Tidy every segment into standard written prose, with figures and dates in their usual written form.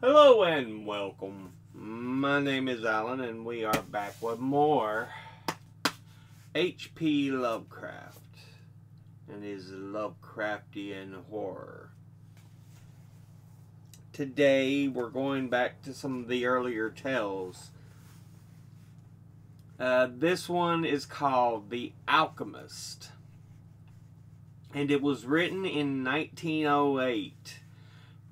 Hello and welcome. My name is Alan and we are back with more HP Lovecraft and his Lovecraftian horror. Today we're going back to some of the earlier tales. This one is called The Alchemist, and it was written in 1908.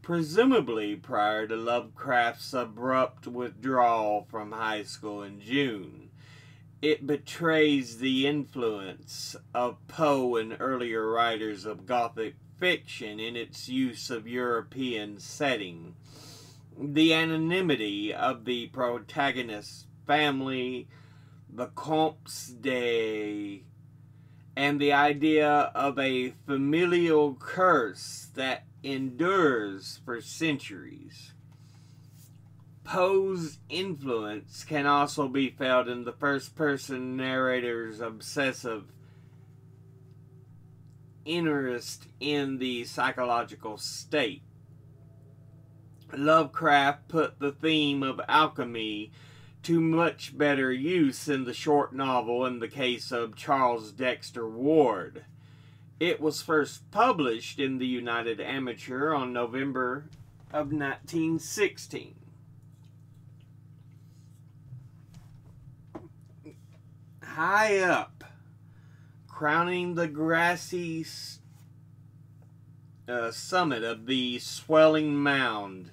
Presumably prior to Lovecraft's abrupt withdrawal from high school in June. It betrays the influence of Poe and earlier writers of Gothic fiction in its use of European setting, the anonymity of the protagonist's family, the Comtes de, and the idea of a familial curse that endures for centuries. Poe's influence can also be felt in the first-person narrator's obsessive interest in the psychological state. Lovecraft put the theme of alchemy to much better use in the short novel in the case of Charles Dexter Ward. It was first published in the United Amateur on November of 1916. High up, crowning the grassy summit of the swelling mound,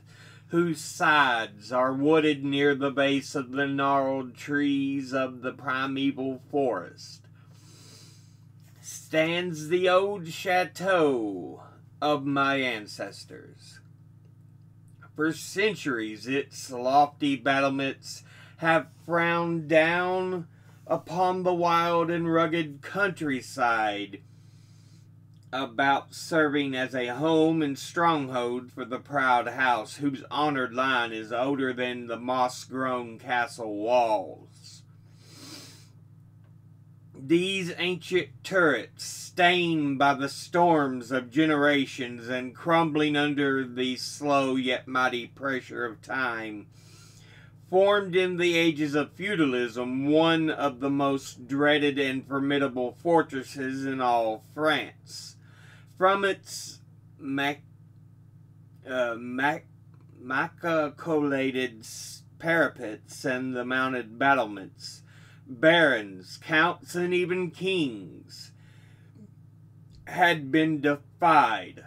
whose sides are wooded near the base of the gnarled trees of the primeval forest, stands the old chateau of my ancestors. For centuries, its lofty battlements have frowned down upon the wild and rugged countryside about, serving as a home and stronghold for the proud house whose honored line is older than the moss-grown castle walls. These ancient turrets, stained by the storms of generations and crumbling under the slow yet mighty pressure of time, formed in the ages of feudalism one of the most dreaded and formidable fortresses in all France. From its maculated parapets and the mounted battlements, barons, counts, and even kings had been defied.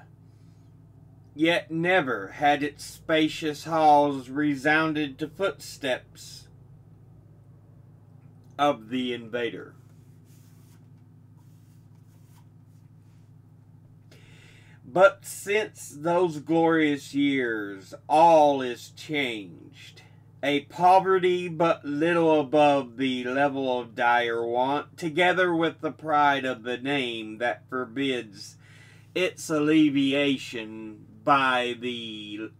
Yet never had its spacious halls resounded to footsteps of the invader. But since those glorious years, all is changed. A poverty but little above the level of dire want, together with the pride of the name that forbids its alleviation by the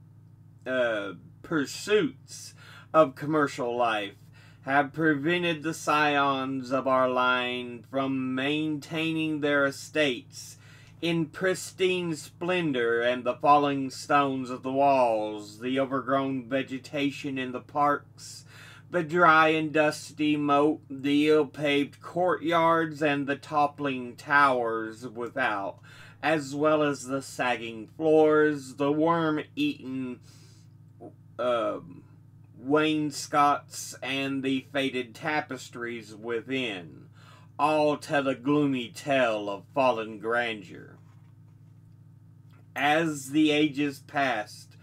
pursuits of commercial life, have prevented the scions of our line from maintaining their estates in pristine splendor, and the falling stones of the walls, the overgrown vegetation in the parks, the dry and dusty moat, the ill-paved courtyards, and the toppling towers without, as well as the sagging floors, the worm-eaten wainscots, and the faded tapestries within, all tell a gloomy tale of fallen grandeur. As the ages passed,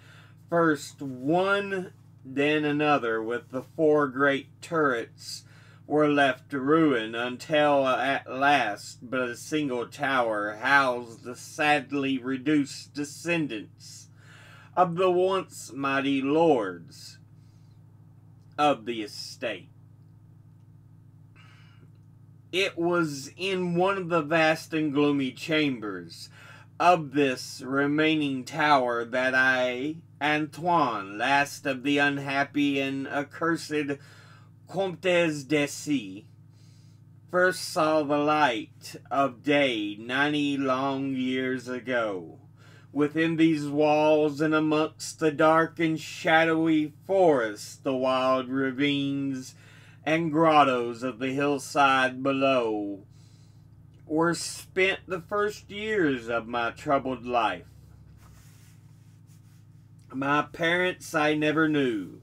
first one, then another, with the four great turrets were left to ruin, until at last but a single tower housed the sadly reduced descendants of the once mighty lords of the estate. It was in one of the vast and gloomy chambers of this remaining tower that I, Antoine, last of the unhappy and accursed Comtes de C, first saw the light of day 90 long years ago, Within these walls and amongst the dark and shadowy forests, the wild ravines and grottos of the hillside below, were spent the first years of my troubled life. My parents I never knew.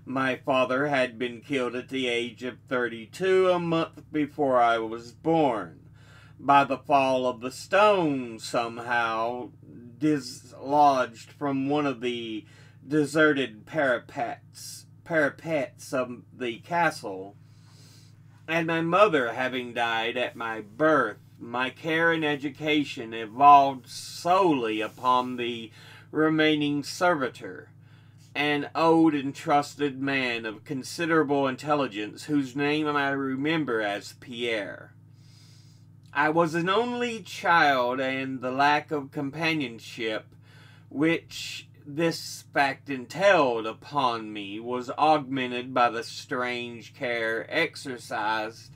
My father had been killed at the age of 32, a month before I was born, by the fall of the stone somehow dislodged from one of the deserted parapets of the castle. And my mother having died at my birth, my care and education evolved solely upon the remaining servitor, an old and trusted man of considerable intelligence, whose name I remember as Pierre. I was an only child, and the lack of companionship which this fact entailed upon me was augmented by the strange care exercised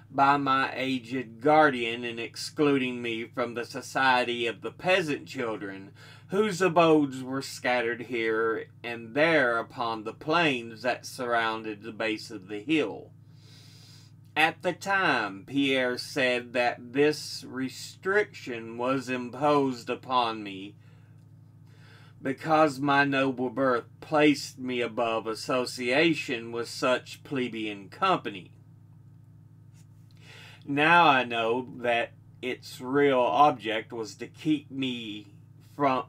by my aged guardian in excluding me from the society of the peasant children, whose abodes were scattered here and there upon the plains that surrounded the base of the hill. At the time, Pierre said that this restriction was imposed upon me because my noble birth placed me above association with such plebeian company. Now I know that its real object was to keep me from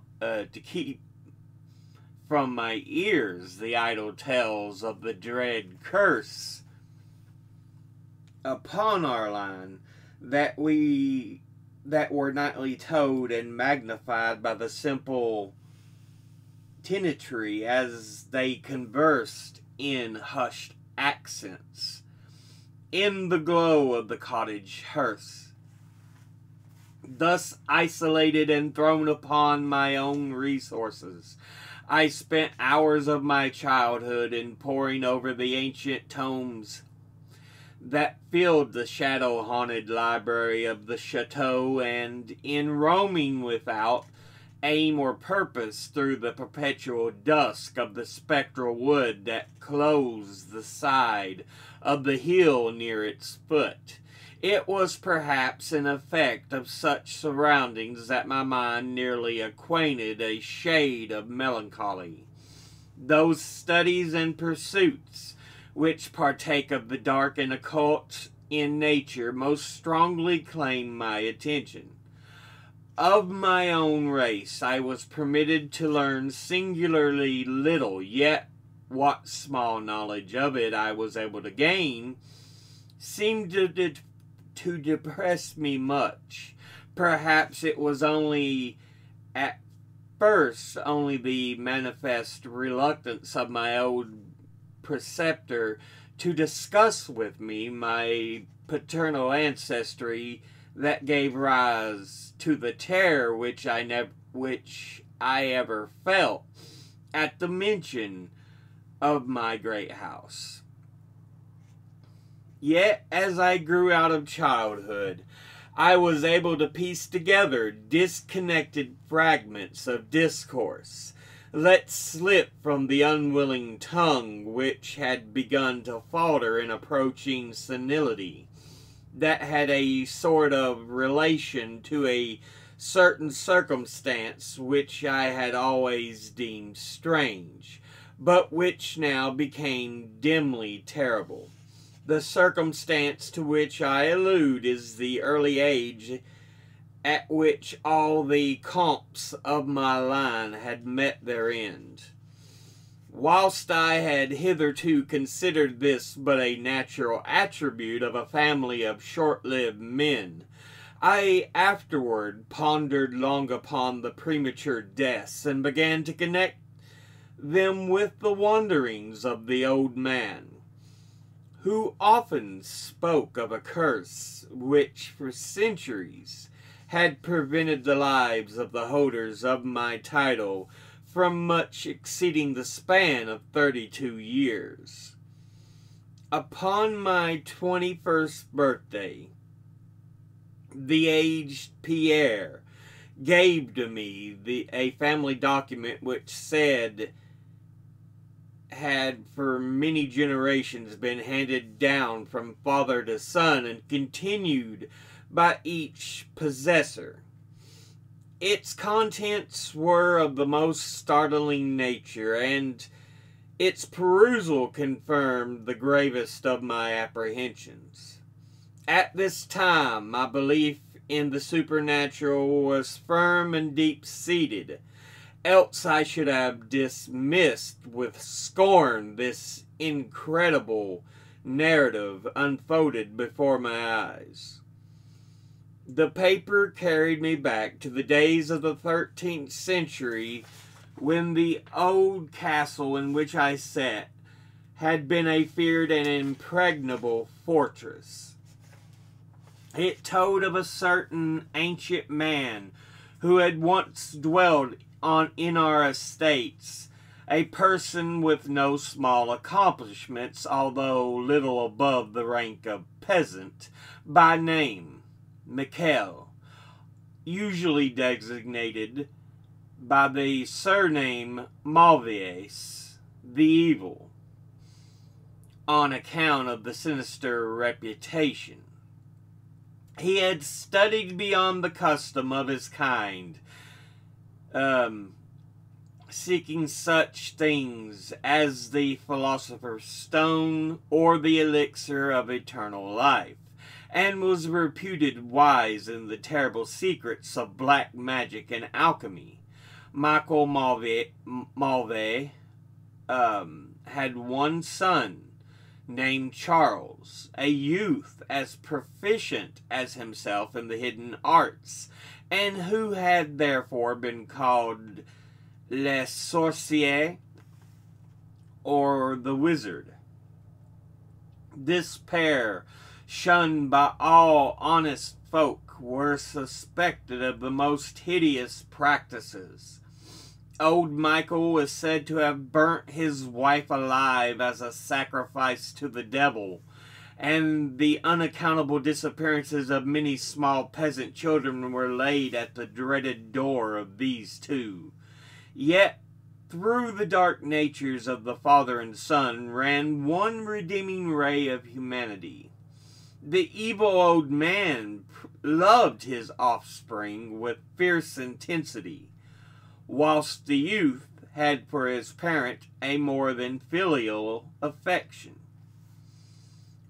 my ears the idle tales of the dread curse upon our line that were nightly told and magnified by the simple tenantry as they conversed in hushed accents in the glow of the cottage hearth. Thus isolated and thrown upon my own resources, I spent hours of my childhood in poring over the ancient tomes that filled the shadow-haunted library of the chateau, and in roaming without aim or purpose through the perpetual dusk of the spectral wood that clothes the side of the hill near its foot. It was perhaps an effect of such surroundings that my mind nearly acquainted a shade of melancholy. Those studies and pursuits which partake of the dark and occult in nature most strongly claimed my attention. Of my own race I was permitted to learn singularly little, yet what small knowledge of it I was able to gain seemed to depress me much. Perhaps it was only at first only the manifest reluctance of my old preceptor to discuss with me my paternal ancestry that gave rise to the terror which I ever felt at the mention of my great house. Yet, as I grew out of childhood, I was able to piece together disconnected fragments of discourse let slip from the unwilling tongue which had begun to falter in approaching senility, that had a sort of relation to a certain circumstance which I had always deemed strange, but which now became dimly terrible. The circumstance to which I allude is the early age at which all the comps of my line had met their end. Whilst I had hitherto considered this but a natural attribute of a family of short-lived men, I afterward pondered long upon the premature deaths and began to connect them with the wanderings of the old man, who often spoke of a curse which for centuries had prevented the lives of the holders of my title from much exceeding the span of 32 years. Upon my 21st birthday, the aged Pierre gave to me a family document which said had for many generations been handed down from father to son and continued by each possessor. Its contents were of the most startling nature, and its perusal confirmed the gravest of my apprehensions. At this time, my belief in the supernatural was firm and deep-seated, else I should have dismissed with scorn this incredible narrative unfolded before my eyes. The paper carried me back to the days of the 13th century, when the old castle in which I sat had been a feared and impregnable fortress. It told of a certain ancient man who had once dwelled in our estates, a person with no small accomplishments, although little above the rank of peasant, by name Michael, usually designated by the surname Malvius, the Evil, on account of the sinister reputation. He had studied beyond the custom of his kind, seeking such things as the philosopher's stone or the elixir of eternal life, and was reputed wise in the terrible secrets of black magic and alchemy. Michael Malve had one son named Charles, a youth as proficient as himself in the hidden arts, and who had therefore been called Le Sorcier, or the Wizard. This pair, shunned by all honest folk, were suspected of the most hideous practices. Old Michael was said to have burnt his wife alive as a sacrifice to the devil, and the unaccountable disappearances of many small peasant children were laid at the dreaded door of these two. Yet, through the dark natures of the father and son ran one redeeming ray of humanity. The evil old man loved his offspring with fierce intensity, whilst the youth had for his parent a more than filial affection.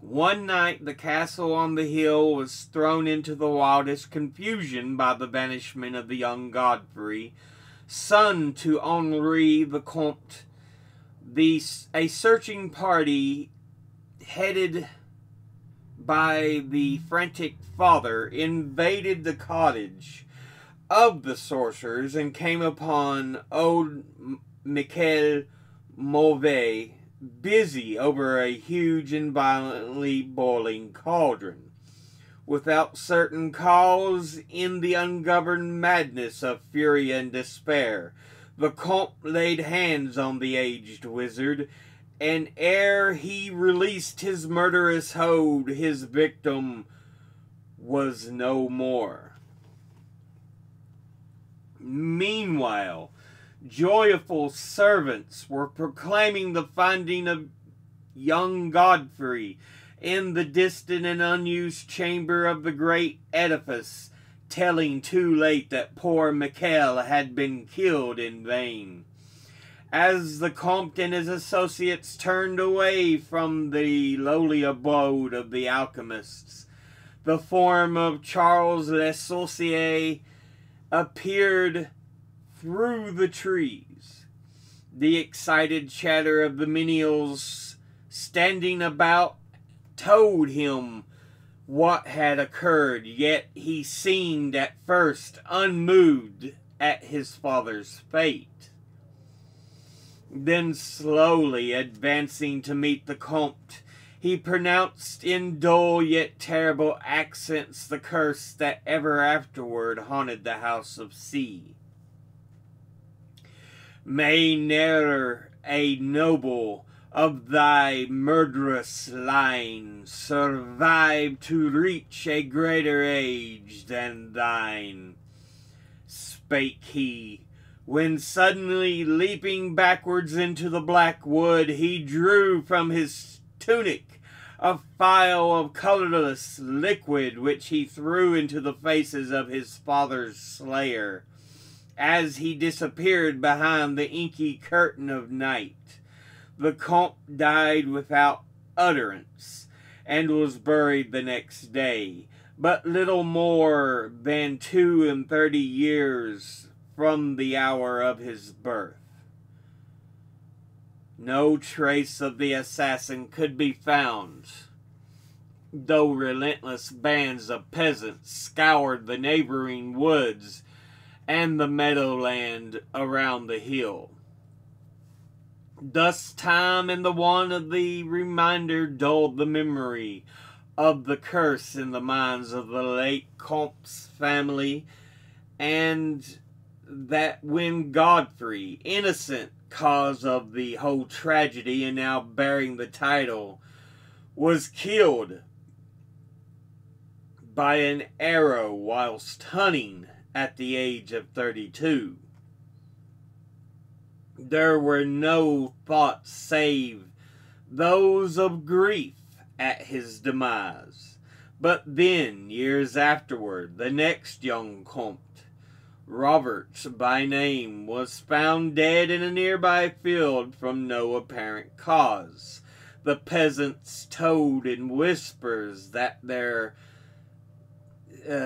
One night the castle on the hill was thrown into the wildest confusion by the banishment of the young Godfrey, son to Henri the Comte. A searching party headed by the frantic father invaded the cottage of the sorcerers and came upon old Michael Mauvais busy over a huge and violently boiling cauldron. Without certain cause, in the ungoverned madness of fury and despair, the Comte laid hands on the aged wizard, and ere he released his murderous hold, his victim was no more. Meanwhile, joyful servants were proclaiming the finding of young Godfrey in the distant and unused chamber of the great edifice, telling too late that poor Michael had been killed in vain. As the Comte and his associates turned away from the lowly abode of the alchemists, the form of Charles Le Sorcier appeared through the trees. The excited chatter of the menials standing about told him what had occurred, yet he seemed at first unmoved at his father's fate. Then slowly advancing to meet the Comte, he pronounced in dull yet terrible accents the curse that ever afterward haunted the house of C. May ne'er a noble of thy murderous line survive to reach a greater age than thine. spake he, when suddenly leaping backwards into the black wood, he drew from his tunic a phial of colorless liquid, which he threw into the faces of his father's slayer. As he disappeared behind the inky curtain of night, the Comte died without utterance, and was buried the next day, but little more than 32 years from the hour of his birth. No trace of the assassin could be found, though relentless bands of peasants scoured the neighboring woods and the meadowland around the hill. Thus time and the want of the reminder dulled the memory of the curse in the minds of the late Comte's family, and that when Godfrey, innocent cause of the whole tragedy and now bearing the title, was killed by an arrow whilst hunting at the age of 32. There were no thoughts save those of grief at his demise. But then, years afterward, the next young Comte, Robert by name, was found dead in a nearby field from no apparent cause. The peasants told in whispers that their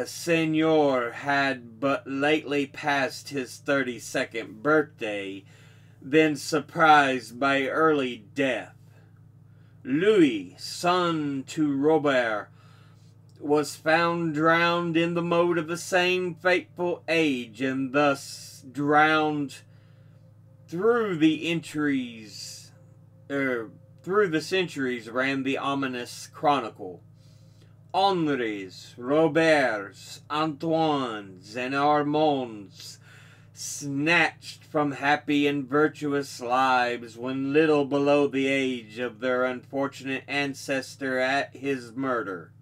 seigneur had but lately passed his 32nd birthday, then surprised by early death. Louis, son to Robert, was found drowned in the moat of the same fateful age, and thus drowned through the centuries ran the ominous chronicle. Henri's, Robert's, Antoine's, and Armand's, snatched from happy and virtuous lives when little below the age of their unfortunate ancestor at his murder.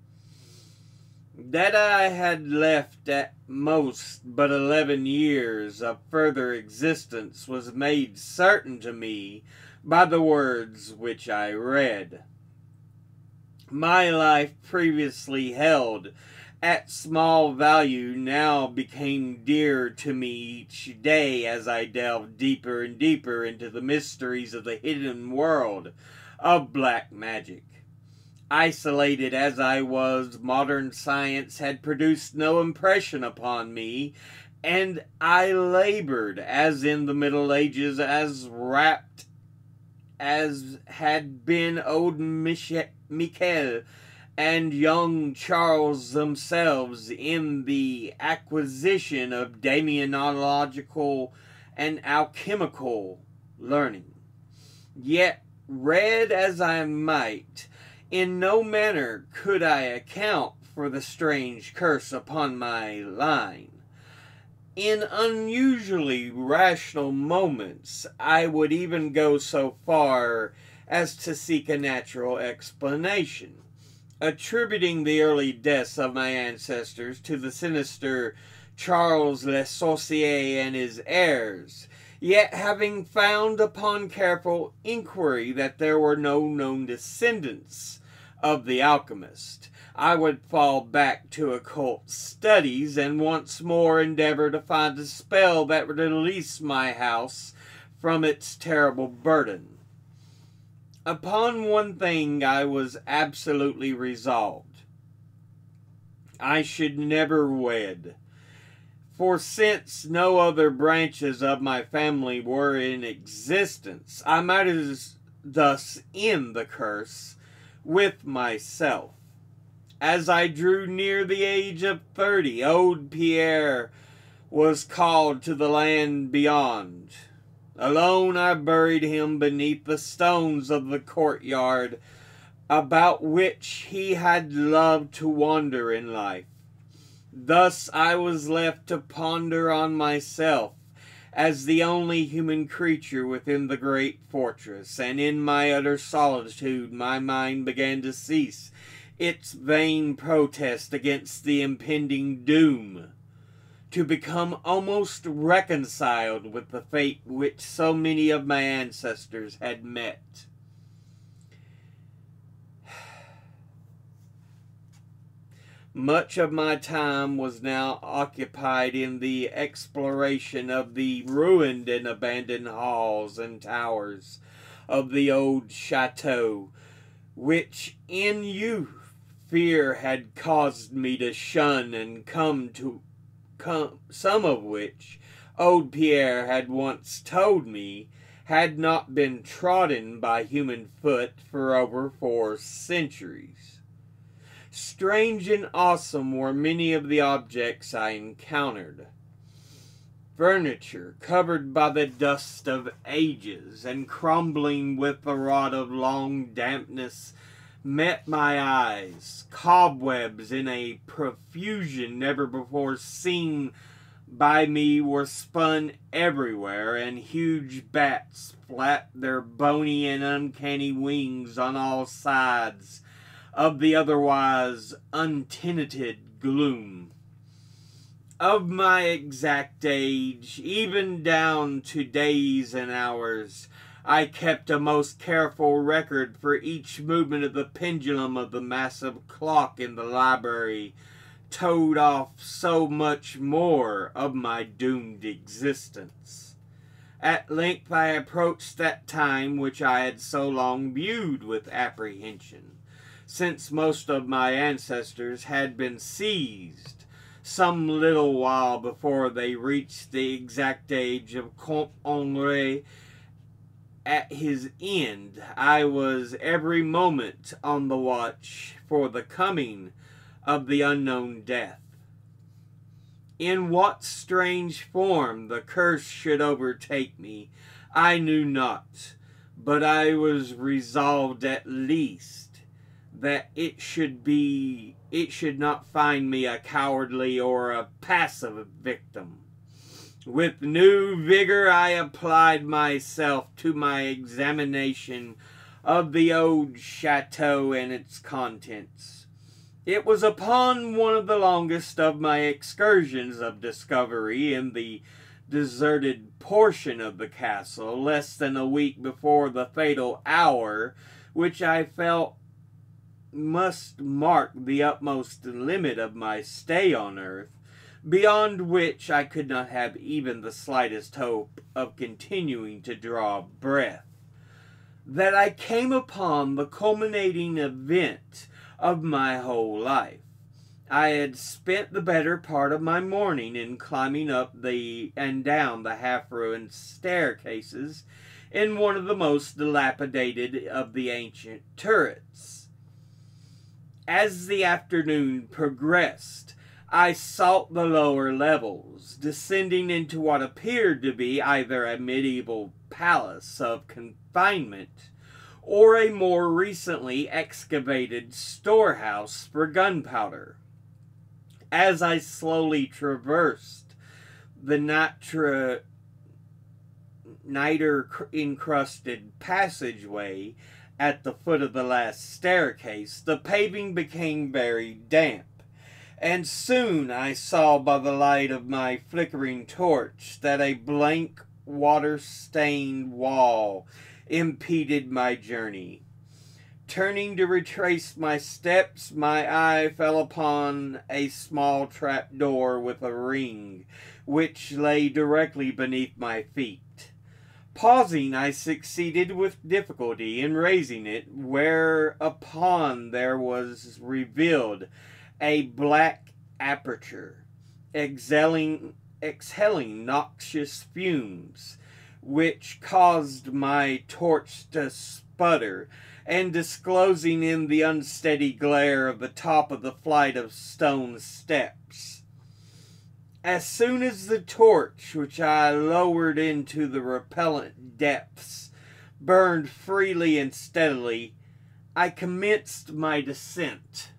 That I had left at most but 11 years of further existence was made certain to me by the words which I read. My life, previously held at small value, now became dear to me each day as I delved deeper and deeper into the mysteries of the hidden world of black magic. Isolated as I was, modern science had produced no impression upon me, and I labored, as in the Middle Ages, as rapt as had been old Michel and young Charles themselves in the acquisition of daemonological and alchemical learning. Yet, read as I might, in no manner could I account for the strange curse upon my line. In unusually rational moments, I would even go so far as to seek a natural explanation, attributing the early deaths of my ancestors to the sinister Charles Le Sorcier and his heirs, yet having found upon careful inquiry that there were no known descendants of the alchemist, I would fall back to occult studies and once more endeavor to find a spell that would release my house from its terrible burden. Upon one thing I was absolutely resolved. I should never wed, for since no other branches of my family were in existence, I might as thus end the curse with myself. As I drew near the age of 30, old Pierre was called to the land beyond. Alone I buried him beneath the stones of the courtyard about which he had loved to wander in life. Thus I was left to ponder on myself as the only human creature within the great fortress, and in my utter solitude my mind began to cease its vain protest against the impending doom to become almost reconciled with the fate which so many of my ancestors had met. Much of my time was now occupied in the exploration of the ruined and abandoned halls and towers of the old chateau, which in youth fear had caused me to shun, and some of which old Pierre had once told me had not been trodden by human foot for over 4 centuries. Strange and awesome were many of the objects I encountered. Furniture covered by the dust of ages and crumbling with the rot of long dampness met my eyes. Cobwebs in a profusion never before seen by me were spun everywhere, and huge bats flapped their bony and uncanny wings on all sides of the otherwise untenanted gloom. Of my exact age, even down to days and hours, I kept a most careful record for each movement of the pendulum of the massive clock in the library, told off so much more of my doomed existence. At length I approached that time which I had so long viewed with apprehension, since most of my ancestors had been seized some little while before they reached the exact age of Comte Henri. At his end, I was every moment on the watch for the coming of the unknown death. In what strange form the curse should overtake me, I knew not, but I was resolved at least that it should not find me a cowardly or a passive victim. With new vigor I applied myself to my examination of the old chateau and its contents. It was upon one of the longest of my excursions of discovery in the deserted portion of the castle, less than a week before the fatal hour which I felt must mark the utmost limit of my stay on earth, beyond which I could not have even the slightest hope of continuing to draw breath, that I came upon the culminating event of my whole life. I had spent the better part of my morning in climbing up and down the half-ruined staircases in one of the most dilapidated of the ancient turrets. As the afternoon progressed, I sought the lower levels, descending into what appeared to be either a medieval palace of confinement or a more recently excavated storehouse for gunpowder. As I slowly traversed the niter-encrusted passageway at the foot of the last staircase, the paving became very damp, and soon I saw by the light of my flickering torch that a blank, water-stained wall impeded my journey. Turning to retrace my steps, my eye fell upon a small trapdoor with a ring, which lay directly beneath my feet. Pausing, I succeeded with difficulty in raising it, whereupon there was revealed a black aperture, exhaling noxious fumes, which caused my torch to sputter, and disclosing in the unsteady glare of the top of the flight of stone steps. As soon as the torch, which I lowered into the repellent depths, burned freely and steadily, I commenced my descent.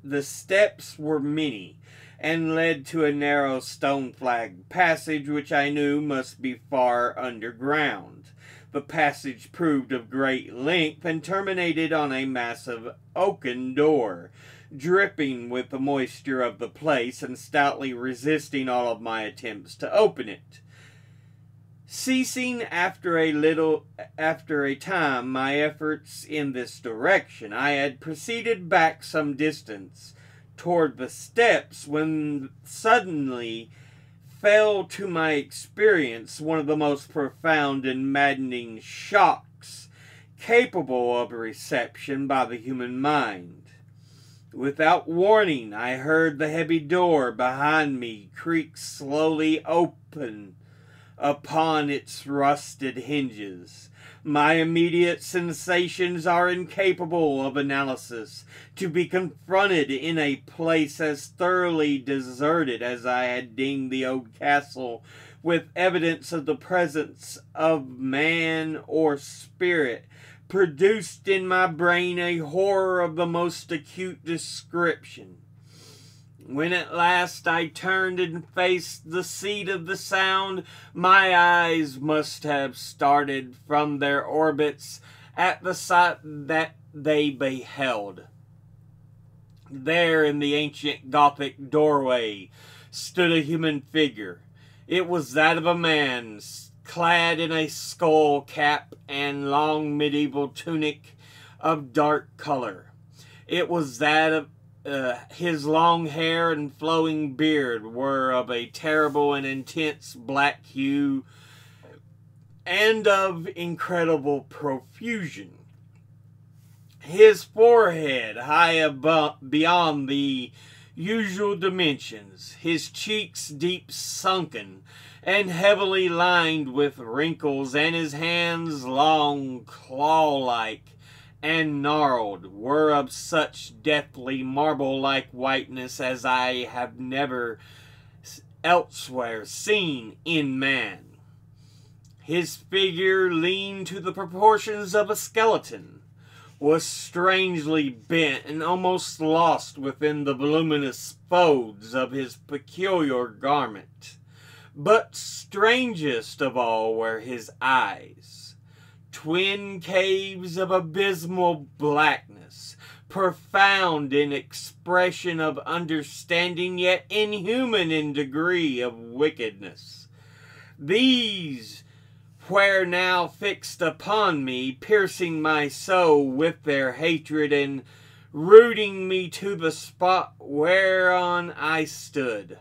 The steps were many, and led to a narrow stone-flagged passage which I knew must be far underground. The passage proved of great length and terminated on a massive oaken door, dripping with the moisture of the place and stoutly resisting all of my attempts to open it. Ceasing after a time my efforts in this direction, I had proceeded back some distance toward the steps when suddenly fell to my experience one of the most profound and maddening shocks capable of reception by the human mind. Without warning, I heard the heavy door behind me creak slowly open upon its rusted hinges. My immediate sensations are incapable of analysis. To be confronted in a place as thoroughly deserted as I had deemed the old castle, with evidence of the presence of man or spirit, produced in my brain a horror of the most acute description. When at last I turned and faced the seat of the sound, my eyes must have started from their orbits at the sight that they beheld. There in the ancient Gothic doorway stood a human figure. It was that of a man, clad in a skull cap and long medieval tunic of dark color. It was that of his long hair and flowing beard were of a terrible and intense black hue and of incredible profusion. His forehead high above, beyond the usual dimensions, his cheeks deep sunken and heavily lined with wrinkles, and his hands long, claw-like, and gnarled, were of such deathly marble-like whiteness as I have never elsewhere seen in man. His figure, lean to the proportions of a skeleton, was strangely bent and almost lost within the voluminous folds of his peculiar garment. But strangest of all were his eyes, twin caves of abysmal blackness, profound in expression of understanding, yet inhuman in degree of wickedness. These were now fixed upon me, piercing my soul with their hatred, and rooting me to the spot whereon I stood.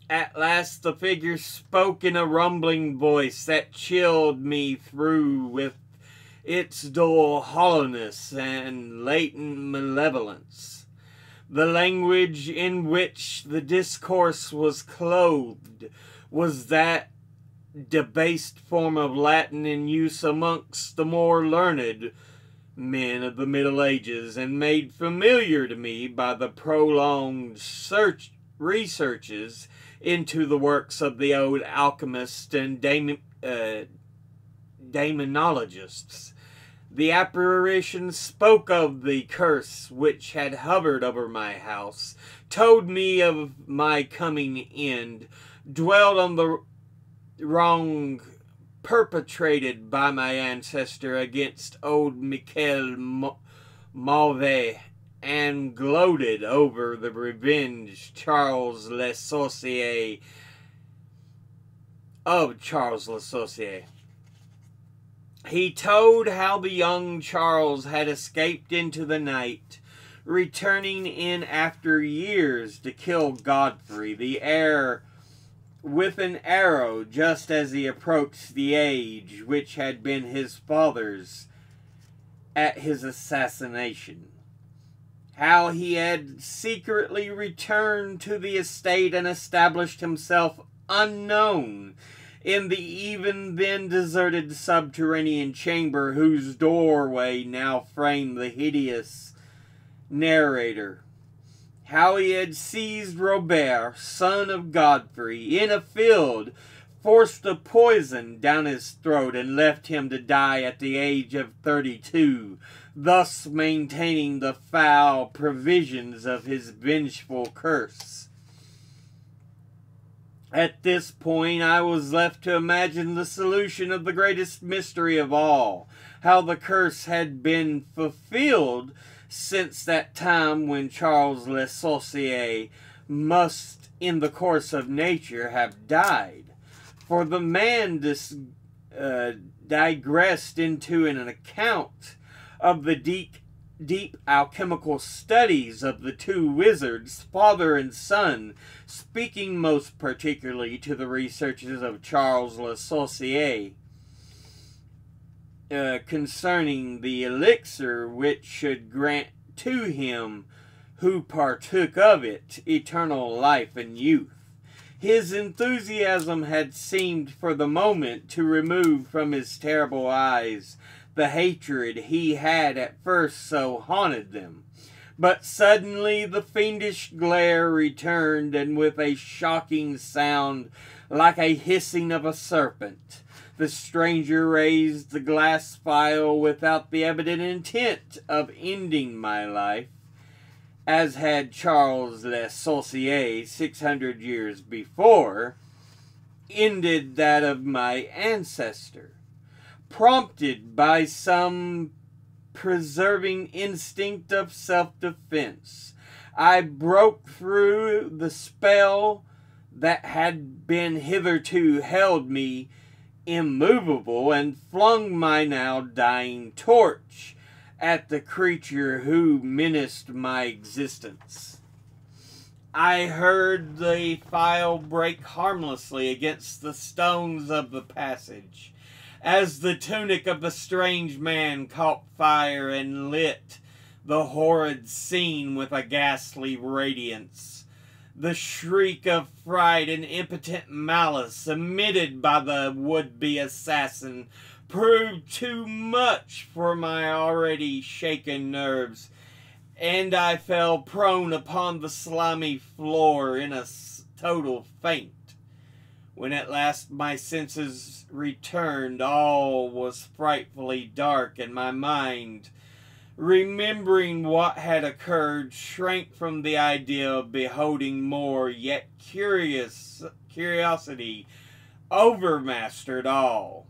At last the figure spoke in a rumbling voice that chilled me through with its dull hollowness and latent malevolence. The language in which the discourse was clothed was that debased form of Latin in use amongst the more learned men of the Middle Ages, and made familiar to me by the prolonged researches into the works of the old alchemists and demonologists. The apparition spoke of the curse which had hovered over my house, told me of my coming end, dwelled on the wrong perpetrated by my ancestor against old Michel Mauvais, and gloated over the revenge of Charles Le Sorcier. He told how the young Charles had escaped into the night, returning in after years to kill Godfrey, the heir, with an arrow, just as he approached the age which had been his father's at his assassination. How he had secretly returned to the estate and established himself unknown in the even then deserted subterranean chamber whose doorway now framed the hideous narrator. How he had seized Robert, son of Godfrey, in a field, forced a poison down his throat, and left him to die at the age of 32, thus maintaining the foul provisions of his vengeful curse. At this point, I was left to imagine the solution of the greatest mystery of all, how the curse had been fulfilled since that time when Charles Le Sorcier must, in the course of nature, have died. For the man digressed into an account of the deep alchemical studies of the two wizards, father and son, speaking most particularly to the researches of Charles Le Sorcier concerning the elixir which should grant to him who partook of it eternal life and youth. His enthusiasm had seemed for the moment to remove from his terrible eyes the hatred he had at first so haunted them. But suddenly the fiendish glare returned, and with a shocking sound like a hissing of a serpent, the stranger raised the glass phial without the evident intent of ending my life, as had Charles Le Sorcier 600 years before ended that of my ancestor. Prompted by some preserving instinct of self-defense, I broke through the spell that had been hitherto held me immovable and flung my now dying torch at the creature who menaced my existence. I heard the phial break harmlessly against the stones of the passage, as the tunic of the strange man caught fire and lit the horrid scene with a ghastly radiance. The shriek of fright and impotent malice emitted by the would-be assassin proved too much for my already shaken nerves, and I fell prone upon the slimy floor in a total faint. When at last my senses returned, all was frightfully dark, and my mind, remembering what had occurred, shrank from the idea of beholding more, yet curiosity overmastered all.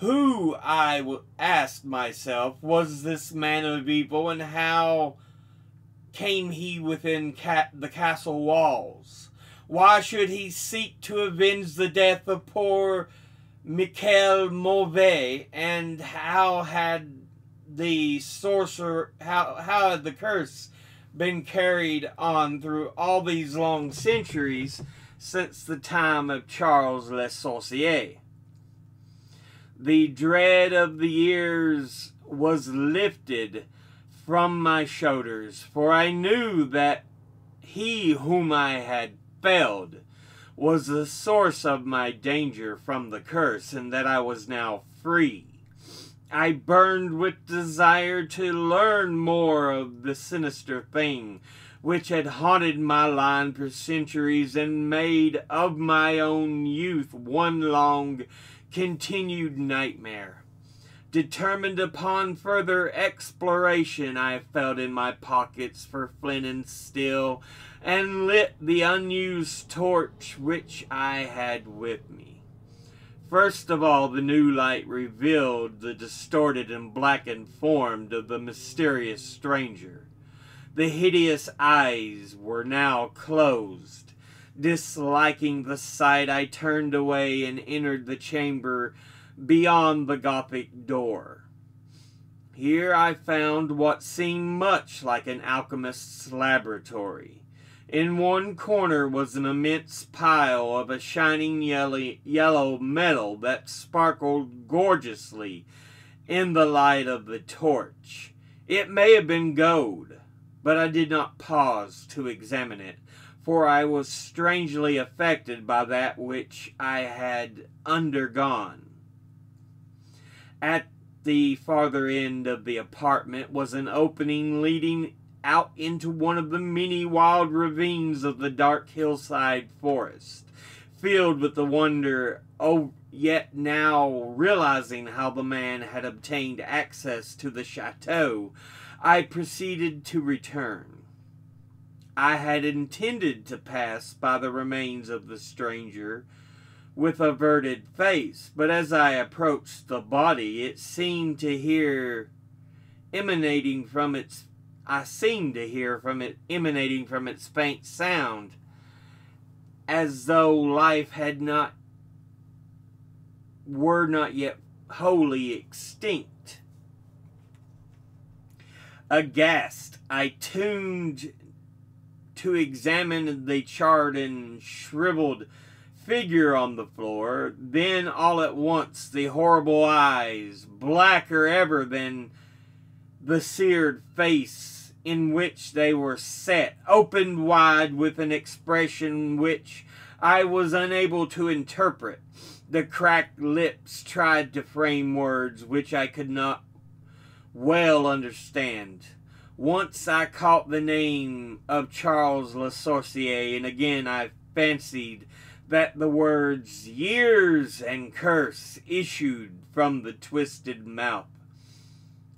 Who, I asked myself, was this man of evil, and how came he within the castle walls? Why should he seek to avenge the death of poor Michael Mauvais, and how had the how had the curse been carried on through all these long centuries since the time of Charles Le Sorcier? The dread of the years was lifted from my shoulders, for I knew that he whom I had felled was the source of my danger from the curse, and that I was now free. I burned with desire to learn more of the sinister thing which had haunted my line for centuries and made of my own youth one long continued nightmare. Determined upon further exploration, I felt in my pockets for flint and steel, and lit the unused torch which I had with me. First of all, the new light revealed the distorted and blackened form of the mysterious stranger. The hideous eyes were now closed. Disliking the sight, I turned away and entered the chamber beyond the Gothic door. Here I found what seemed much like an alchemist's laboratory. In one corner was an immense pile of a shining yellow metal that sparkled gorgeously in the light of the torch. It may have been gold, but I did not pause to examine it, for I was strangely affected by that which I had undergone. At the farther end of the apartment was an opening leading out into one of the many wild ravines of the dark hillside forest. Filled with the wonder, yet now realizing how the man had obtained access to the chateau, I proceeded to return. I had intended to pass by the remains of the stranger with averted face, but as I approached the body, it seemed to hear emanating from its I seemed to hear from it emanating from its faint sound, as though life were not yet wholly extinct. Aghast, I tuned to examine the charred and shriveled figure on the floor. Then all at once the horrible eyes, blacker ever than the seared face in which they were set, opened wide with an expression which I was unable to interpret. The cracked lips tried to frame words which I could not well understand. Once I caught the name of Charles Le Sorcier, and again I fancied that the words years and curse issued from the twisted mouth.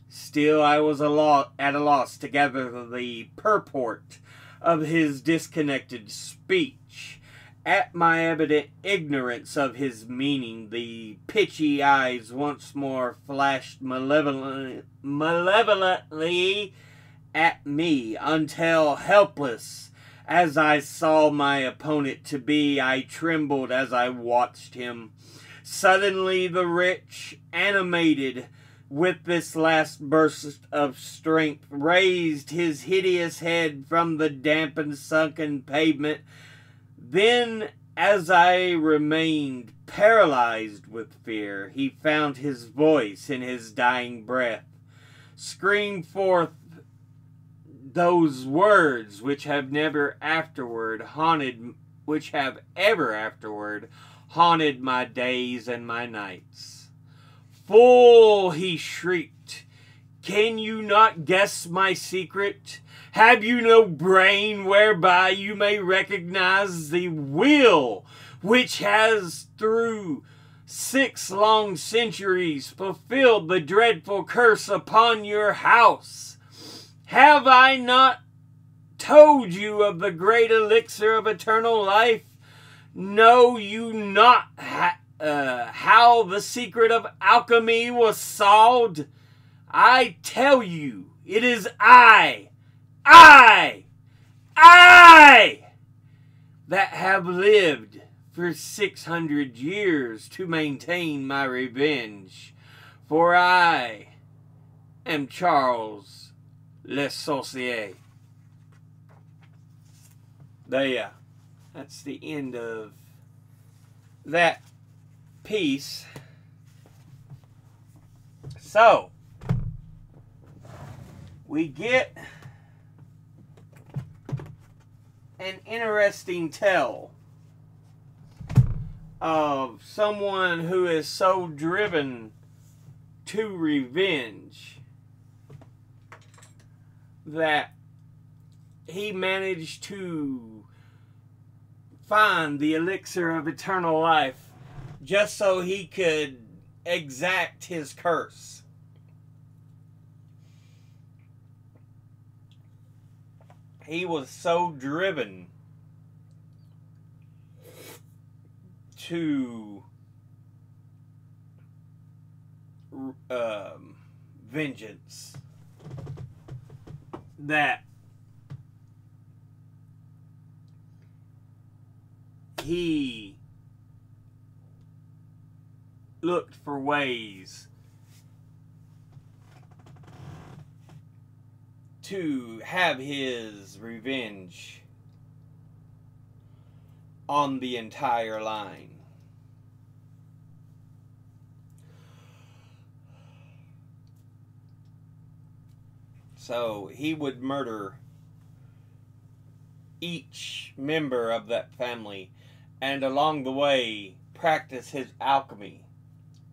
Still I was at a loss to gather the purport of his disconnected speech. At my evident ignorance of his meaning, the pitchy eyes once more flashed malevolently at me, until, helpless as I saw my opponent to be, I trembled as I watched him. Suddenly the wretch, animated with this last burst of strength, raised his hideous head from the damp and sunken pavement. Then, as I remained paralyzed with fear, he found his voice in his dying breath, screamed forth those words which have ever afterward haunted my days and my nights. "Fool!" he shrieked. "Can you not guess my secret? Have you no brain whereby you may recognize the will which has through 6 long centuries fulfilled the dreadful curse upon your house? Have I not told you of the great elixir of eternal life? Know you not how the secret of alchemy was solved? I tell you, it is I that have lived for 600 years to maintain my revenge, for I am Charles Le Sorcier." There. That's the end of that piece. So, we get an interesting tale of someone who is so driven to revenge that he managed to find the elixir of eternal life just so he could exact his curse. He was so driven to vengeance that he looked for ways to have his revenge on the entire line. So he would murder each member of that family, and along the way practice his alchemy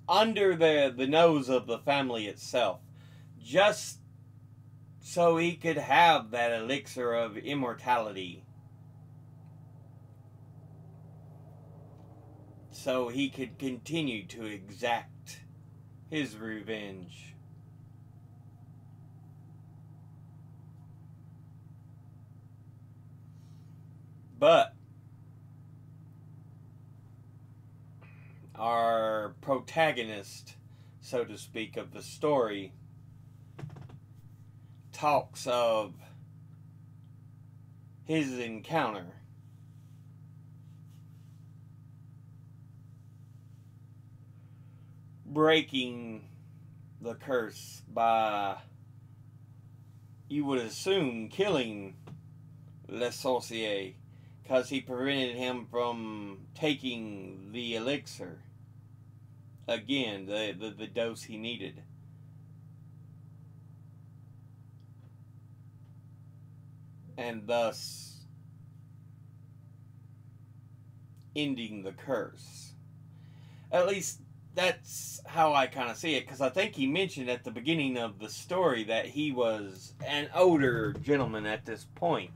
under the nose of the family itself, just so he could have that elixir of immortality, so he could continue to exact his revenge. our protagonist, so to speak, of the story, talks of his encounter. Breaking the curse by, you would assume, killing Le Sorcier, because he prevented him from taking the elixir. Again, the dose he needed. And thus ending the curse. At least that's how I kind of see it, because I think he mentioned at the beginning of the story that he was an older gentleman at this point.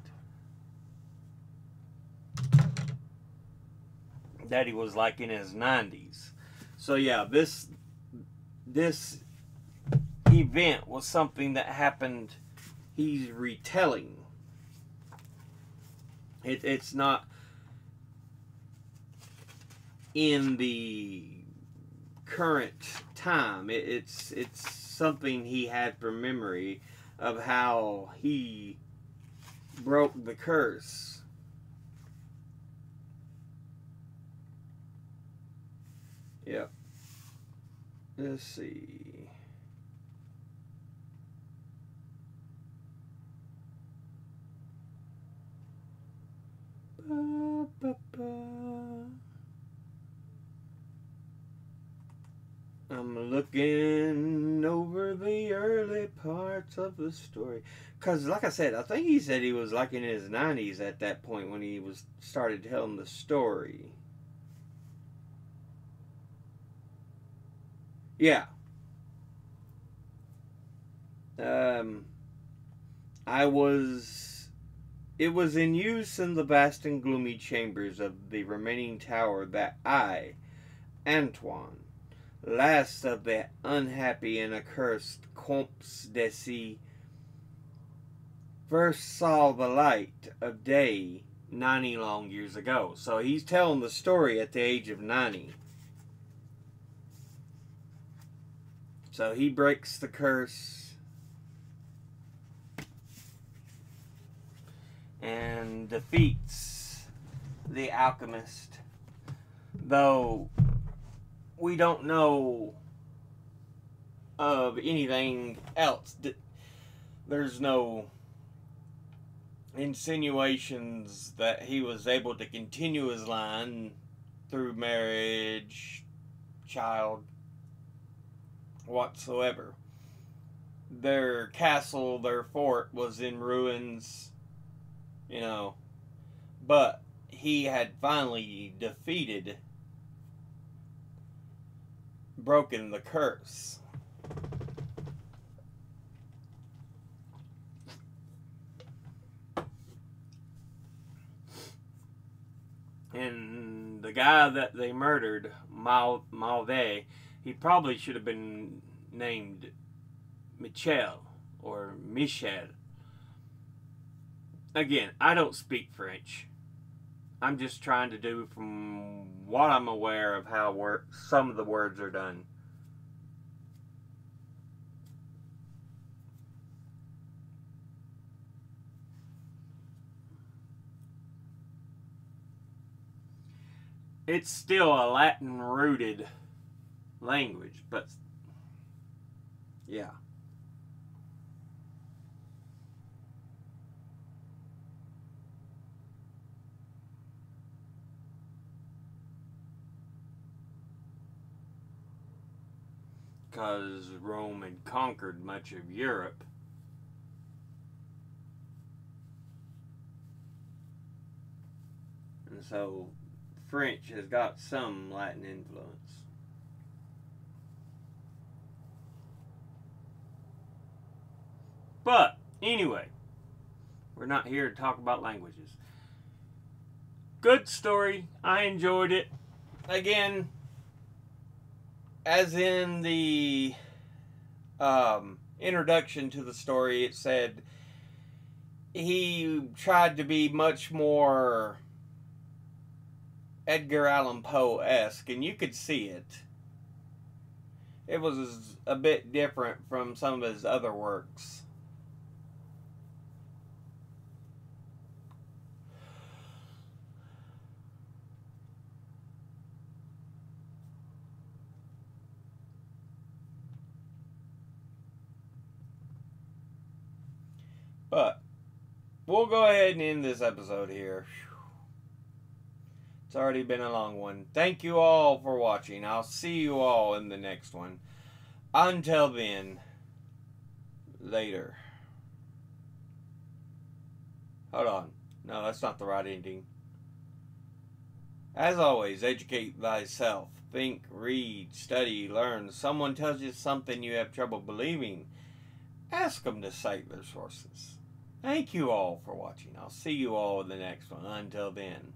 That he was like in his 90s. So yeah, this event was something that happened. He's retelling. It's not in the current time. It's something he had from memory of how he broke the curse. Yep. Let's see. I'm looking over the early parts of the story. Because, like I said, I think he said he was like in his 90s at that point when he was started telling the story. Yeah. It was in use in the vast and gloomy chambers of the remaining tower that I, Antoine, last of the unhappy and accursed Comtes d'Essy, first saw the light of day 90 long years ago. So he's telling the story at the age of 90. So he breaks the curse and defeats the alchemist. Though we don't know of anything else. There's no insinuations that he was able to continue his line through marriage, child, whatsoever. Their castle, their fort was in ruins, but he had finally broken the curse. And the guy that they murdered, Malve, he probably should have been named Michel or Michel. Again, I don't speak French. I'm just trying to do from what I'm aware of how some of the words are done. It's still a Latin-rooted language, but yeah. Because Rome had conquered much of Europe. And so French has got some Latin influence. But, anyway, we're not here to talk about languages. Good story. I enjoyed it. Again, as in the introduction to the story, it said he tried to be much more Edgar Allan Poe-esque, and you could see it. It was a bit different from some of his other works. But we'll go ahead and end this episode here. It's already been a long one. Thank you all for watching. I'll see you all in the next one. Until then, later. Hold on. No, that's not the right ending. As always, educate thyself. Think, read, study, learn. Someone tells you something you have trouble believing. Ask them to cite their sources. Thank you all for watching. I'll see you all in the next one. Until then,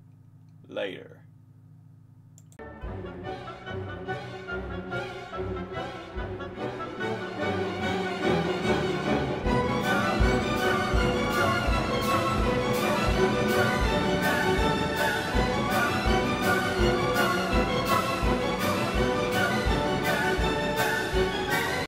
later.